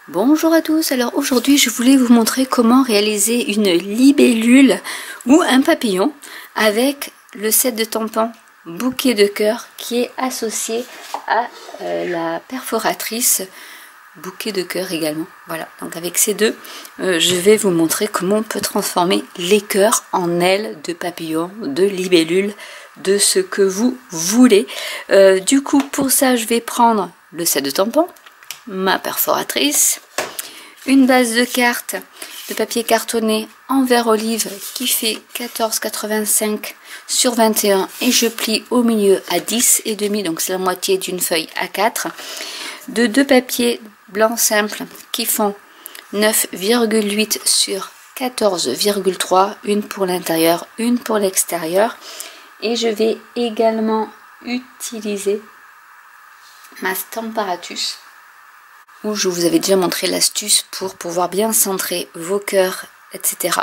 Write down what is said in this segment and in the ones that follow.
Bonjour à tous, alors aujourd'hui je voulais vous montrer comment réaliser une libellule ou un papillon avec le set de tampons bouquet de cœur qui est associé à la perforatrice bouquet de cœur également. Voilà, donc avec ces deux, je vais vous montrer comment on peut transformer les cœurs en ailes de papillon, de libellule, de ce que vous voulez. Du coup, pour ça, je vais prendre le set de tampons, ma perforatrice, une base de cartes de papier cartonné en vert olive qui fait 14,85 sur 21 et je plie au milieu à 10,5, donc c'est la moitié d'une feuille A4, de deux papiers blancs simples qui font 9,8 sur 14,3, une pour l'intérieur, une pour l'extérieur, et je vais également utiliser ma Stamparatus où je vous avais déjà montré l'astuce pour pouvoir bien centrer vos cœurs, etc.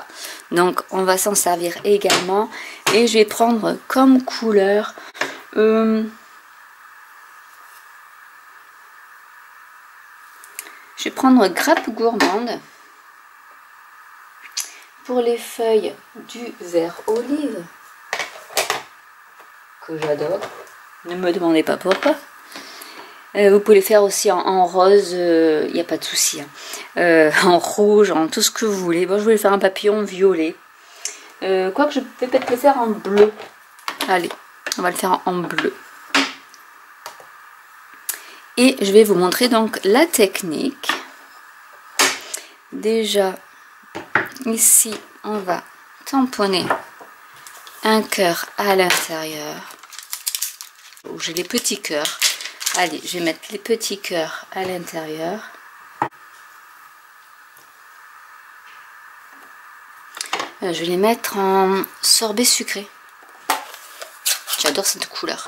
Donc on va s'en servir également, et je vais prendre comme couleur je vais prendre Grappe Gourmande pour les feuilles du vert olive que j'adore, ne me demandez pas pourquoi. Vous pouvez le faire aussi en rose, il n'y a pas de souci, hein. En rouge, en tout ce que vous voulez. Bon, je voulais faire un papillon violet. Quoique je vais peut-être le faire en bleu. Allez, on va le faire en bleu. Et je vais vous montrer donc la technique. Déjà, ici, on va tamponner un cœur à l'intérieur, où j'ai les petits cœurs. Allez, je vais mettre les petits cœurs à l'intérieur. Je vais les mettre en sorbet sucré. J'adore cette couleur.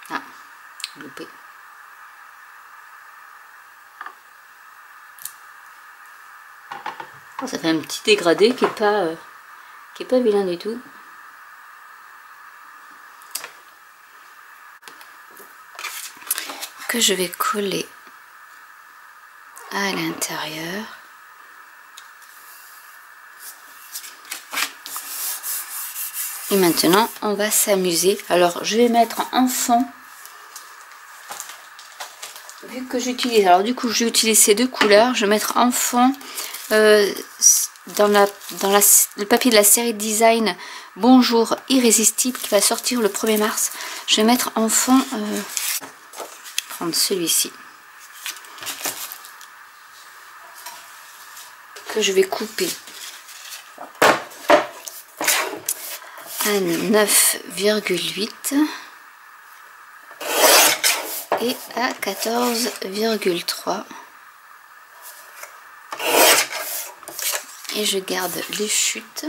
Ah, loupé. Oh, ça fait un petit dégradé qui est pas vilain du tout. Que je vais coller à l'intérieur. Et maintenant, on va s'amuser. Alors, je vais mettre en fond, vu que j'utilise, alors du coup, j'utilise ces deux couleurs, je vais mettre en fond dans le papier de la série design Bonjour Irrésistible qui va sortir le 1er mars. Je vais mettre en fond, prendre celui-ci, que je vais couper à 9,8 et à 14,3. Et je garde les chutes.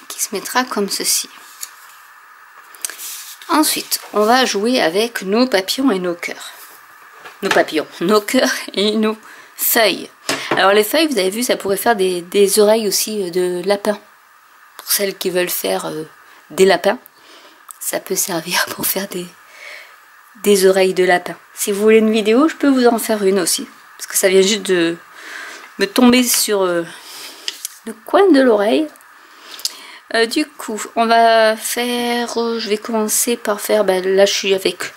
Qui se mettra comme ceci. Ensuite, on va jouer avec nos papillons et nos cœurs. Nos papillons, nos cœurs et nos feuilles. Alors les feuilles, vous avez vu, ça pourrait faire des oreilles aussi de lapin. Pour celles qui veulent faire des lapins, ça peut servir pour faire des oreilles de lapin. Si vous voulez une vidéo, je peux vous en faire une aussi. Parce que ça vient juste de me tomber sur le coin de l'oreille. Du coup, on va faire... je vais commencer par faire... là, je suis avec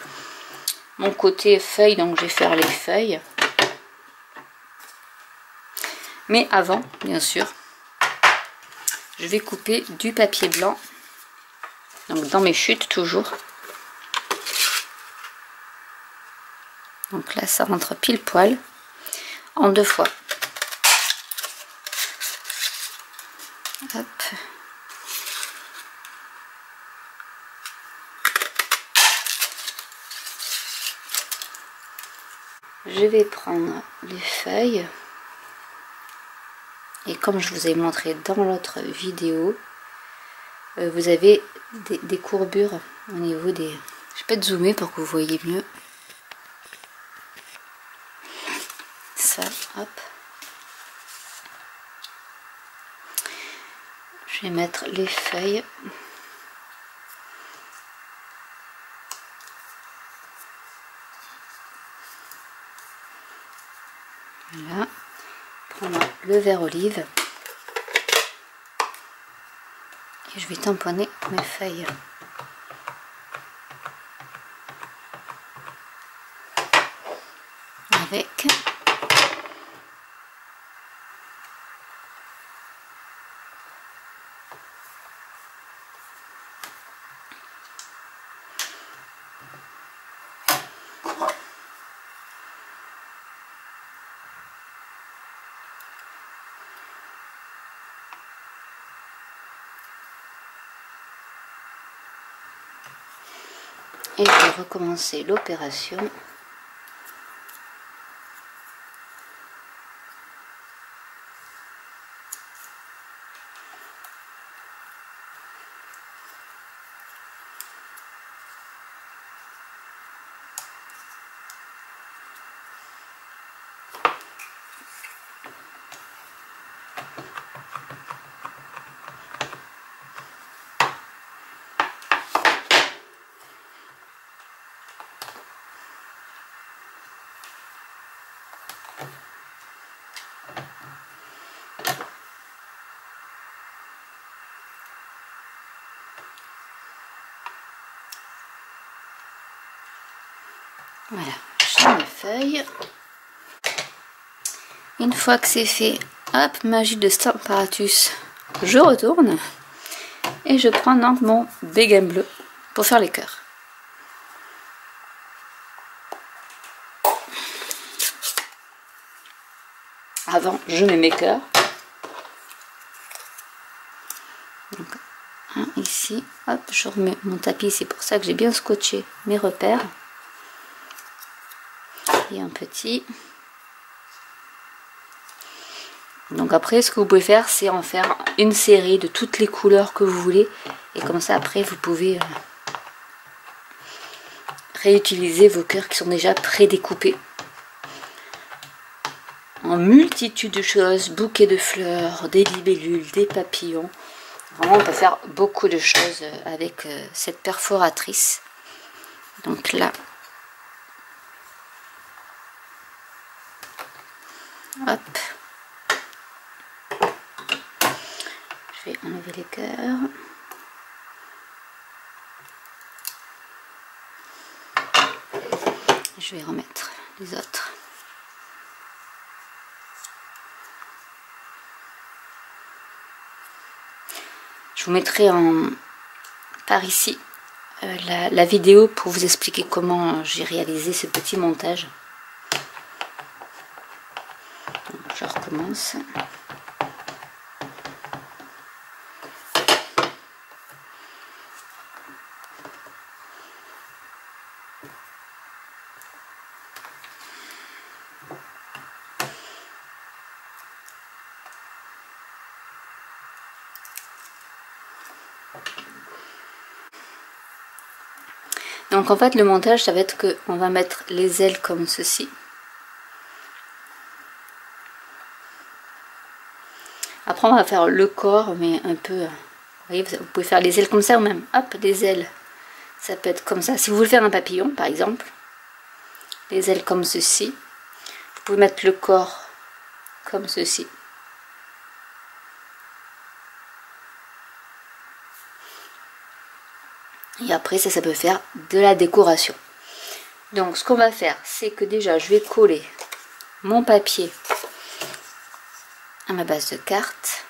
mon côté feuille, donc je vais faire les feuilles. Mais avant, bien sûr, je vais couper du papier blanc. Donc dans mes chutes, toujours. Donc là, ça rentre pile poil en 2 fois. Hop. Je vais prendre les feuilles. Et comme je vous ai montré dans l'autre vidéo, vous avez des courbures au niveau des... Je vais peut-être zoomer pour que vous voyez mieux. faire, hop. Je vais mettre les feuilles. Voilà. Prendre le verre olive. Et je vais tamponner mes feuilles. Avec et je vais recommencer l'opération. Voilà, j'ai mes feuilles. Une fois que c'est fait, hop, magie de Stamparatus, je retourne et je prends donc mon béguin bleu pour faire les cœurs. Avant, je mets mes cœurs. Donc, un ici, hop, je remets mon tapis, c'est pour ça que j'ai bien scotché mes repères. Et un petit. Donc après, ce que vous pouvez faire, c'est en faire une série de toutes les couleurs que vous voulez. Et comme ça, après, vous pouvez réutiliser vos cœurs qui sont déjà prédécoupés. En multitude de choses, bouquets de fleurs, des libellules, des papillons. Vraiment, on peut faire beaucoup de choses avec cette perforatrice. Donc là, hop. Je vais enlever les cœurs. Je vais remettre les autres. Je vous mettrai par ici la vidéo pour vous expliquer comment j'ai réalisé ce petit montage. Donc, je recommence. Donc en fait le montage ça va être que on va mettre les ailes comme ceci. Après on va faire le corps mais un peu, vous voyez, vous pouvez faire les ailes comme ça ou même hop des ailes. Ça peut être comme ça. Si vous voulez faire un papillon par exemple, les ailes comme ceci. Vous pouvez mettre le corps comme ceci. Et après ça peut faire de la décoration. Donc ce qu'on va faire c'est que déjà je vais coller mon papier à ma base de carte.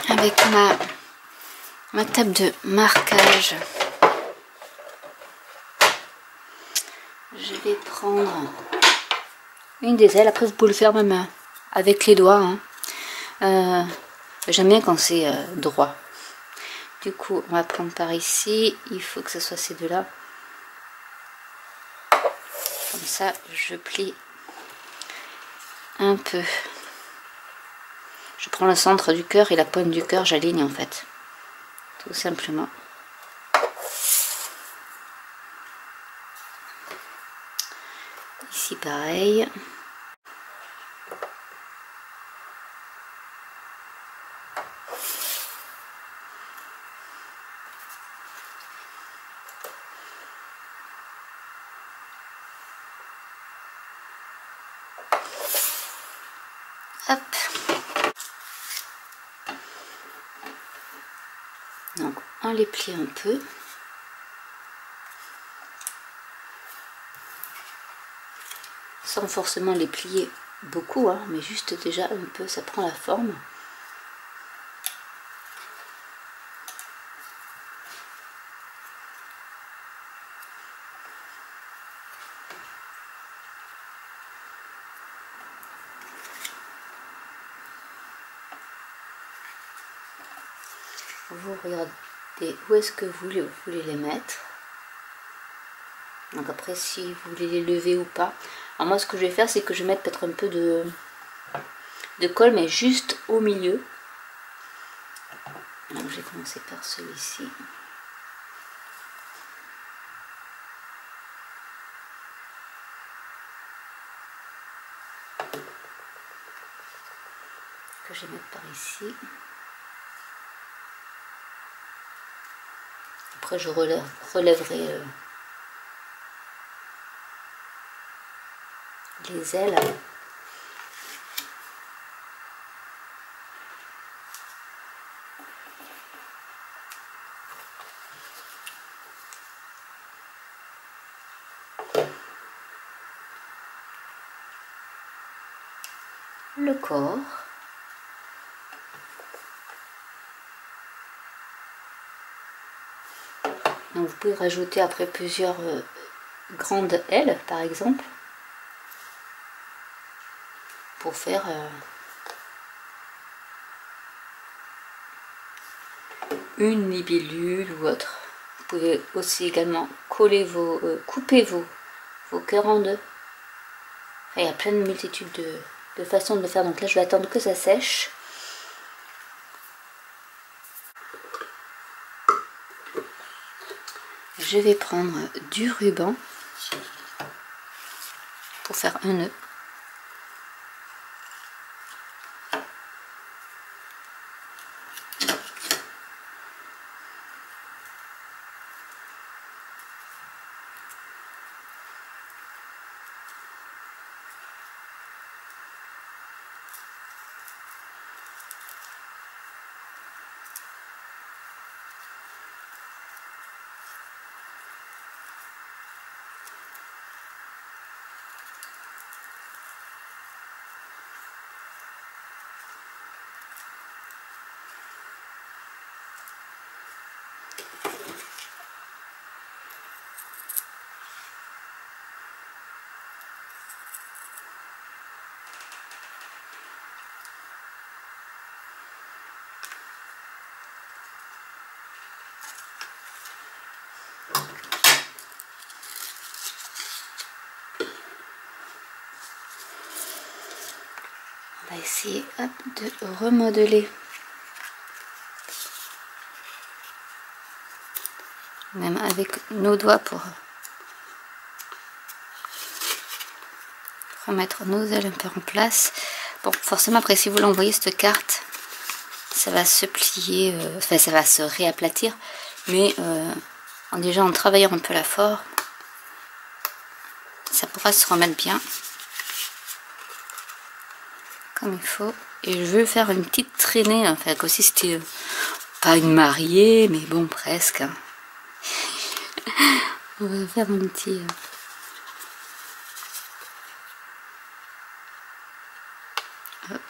Avec ma table de marquage, je vais prendre une des ailes. Après vous pouvez le faire même avec les doigts, hein. J'aime bien quand c'est droit. Du coup on va prendre par ici, il faut que ce soit ces deux là. Comme ça, je plie un peu. Je prends le centre du cœur et la pointe du cœur, j'aligne en fait. Tout simplement. Ici pareil. Hop. Donc on les plie un peu. Sans forcément les plier beaucoup, hein, mais juste déjà un peu, ça prend la forme. Vous regardez où est-ce que vous voulez les mettre. Donc après, si vous voulez les lever ou pas. Alors moi, ce que je vais faire, c'est que je vais mettre peut-être un peu de colle, mais juste au milieu. Donc je vais commencer par celui-ci. Que je vais mettre par ici. Après, je relèverai les ailes. Le corps. Donc vous pouvez rajouter après plusieurs grandes ailes par exemple pour faire une libellule ou autre. Vous pouvez aussi également coller couper vos cœurs en deux. Enfin, il y a plein de multitudes de façons de le faire. Donc là je vais attendre que ça sèche. Je vais prendre du ruban pour faire un nœud. On va essayer hop, de remodeler. Même avec nos doigts pour remettre nos ailes un peu en place. Bon, forcément après si vous l'envoyez cette carte, ça va se plier, enfin ça va se réaplatir, mais déjà en travaillant un peu la forme, ça pourra se remettre bien comme il faut. Et je veux faire une petite traînée, enfin comme si c'était pas une mariée, mais bon presque. On va faire un petit... Hop.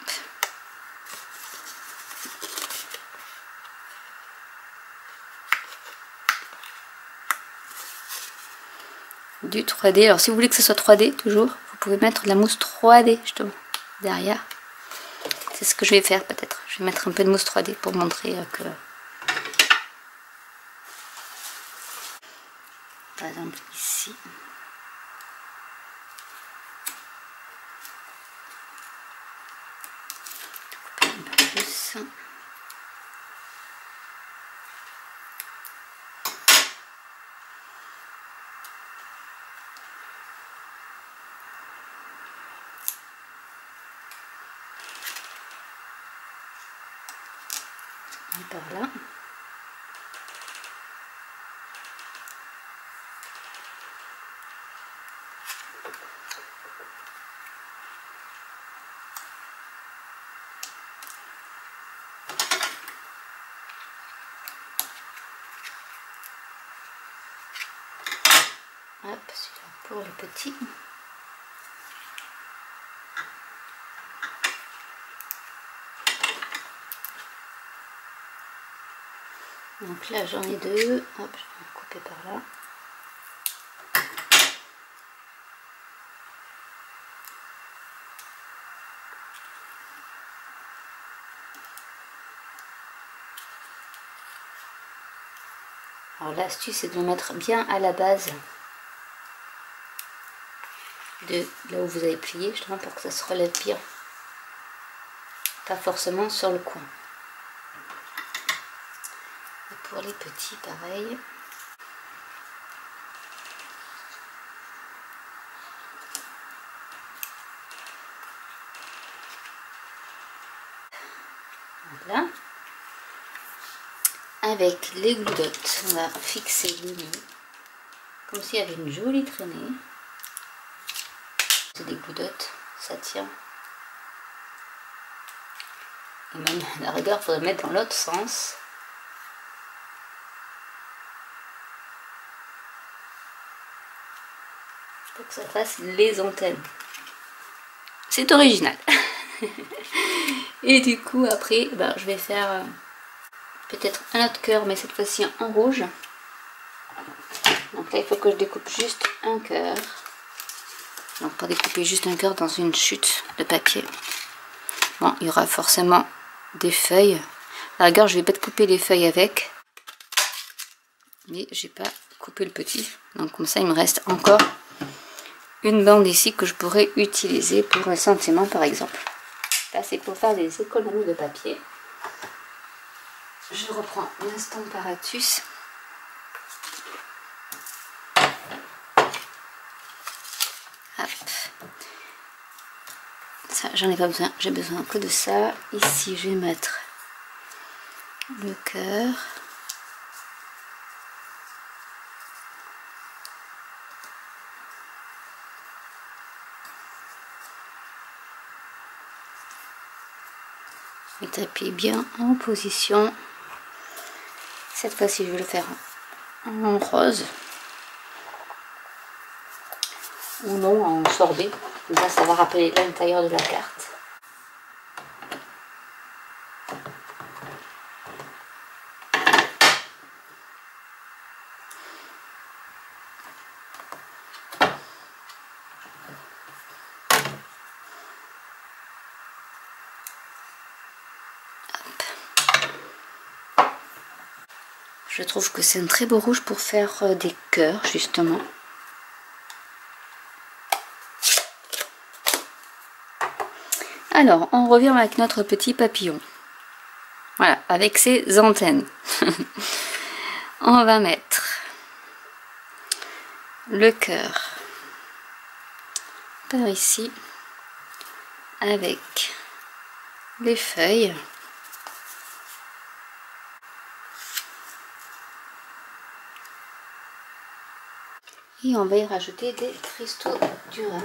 Du 3D. Alors si vous voulez que ce soit 3D toujours, vous pouvez mettre de la mousse 3D justement derrière. C'est ce que je vais faire peut-être. Je vais mettre un peu de mousse 3D pour montrer que... Par exemple ici. astuce. Et par là. Hop, celui-là pour le petit. Donc là j'en ai deux. Hop, je vais couper par là. Alors l'astuce c'est de le mettre bien à la base de là où vous avez plié, justement pour que ça se relève bien. Pas forcément sur le coin. Et pour les petits, pareil. Voilà. Avec les goudottes, on va fixer le nœud comme s'il y avait une jolie traînée. C'est des goudottes, ça tient. Et même à la rigueur, il faudrait mettre dans l'autre sens. Pour que ça fasse les antennes. C'est original. Et du coup, après, ben, je vais faire peut-être un autre cœur, mais cette fois-ci en rouge. Donc là, il faut que je découpe juste un cœur. Donc pour découper juste un cœur dans une chute de papier. Bon, il y aura forcément des feuilles. À la rigueur, je vais peut-être couper les feuilles avec. Mais j'ai pas coupé le petit. Donc comme ça, il me reste encore une bande ici que je pourrais utiliser pour un sentiment par exemple. Là, c'est pour faire des économies de papier. Je reprends l'instant Paratus. Ça, j'en ai pas besoin, j'ai besoin que de ça. Ici, je vais mettre le cœur. Je vais taper bien en position. Cette fois-ci, je vais le faire en rose. Ou non, en sorbet. Là, ça va rappeler l'intérieur de la carte. Je trouve que c'est un très beau rouge pour faire des cœurs, justement. Alors, on revient avec notre petit papillon. Voilà, avec ses antennes. On va mettre le cœur par ici, avec les feuilles. Et on va y rajouter des cristaux d'urin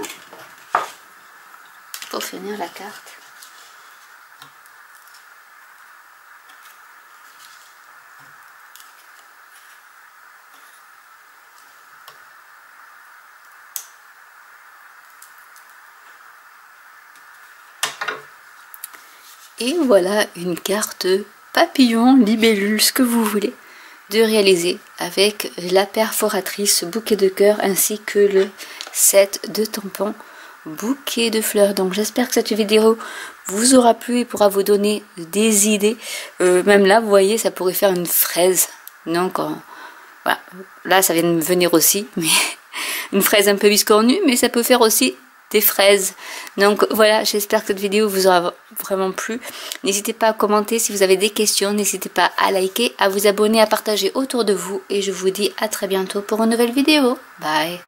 pour finir la carte. Et voilà une carte papillon, libellule, ce que vous voulez, de réaliser avec la perforatrice bouquet de cœur ainsi que le set de tampons bouquet de fleurs. Donc j'espère que cette vidéo vous aura plu et pourra vous donner des idées. Même là, vous voyez, ça pourrait faire une fraise. Donc voilà. Là, ça vient de me venir aussi, mais une fraise un peu biscornue, mais ça peut faire aussi des fraises. Donc voilà, j'espère que cette vidéo vous aura vraiment plu. N'hésitez pas à commenter si vous avez des questions, n'hésitez pas à liker, à vous abonner, à partager autour de vous et je vous dis à très bientôt pour une nouvelle vidéo. Bye.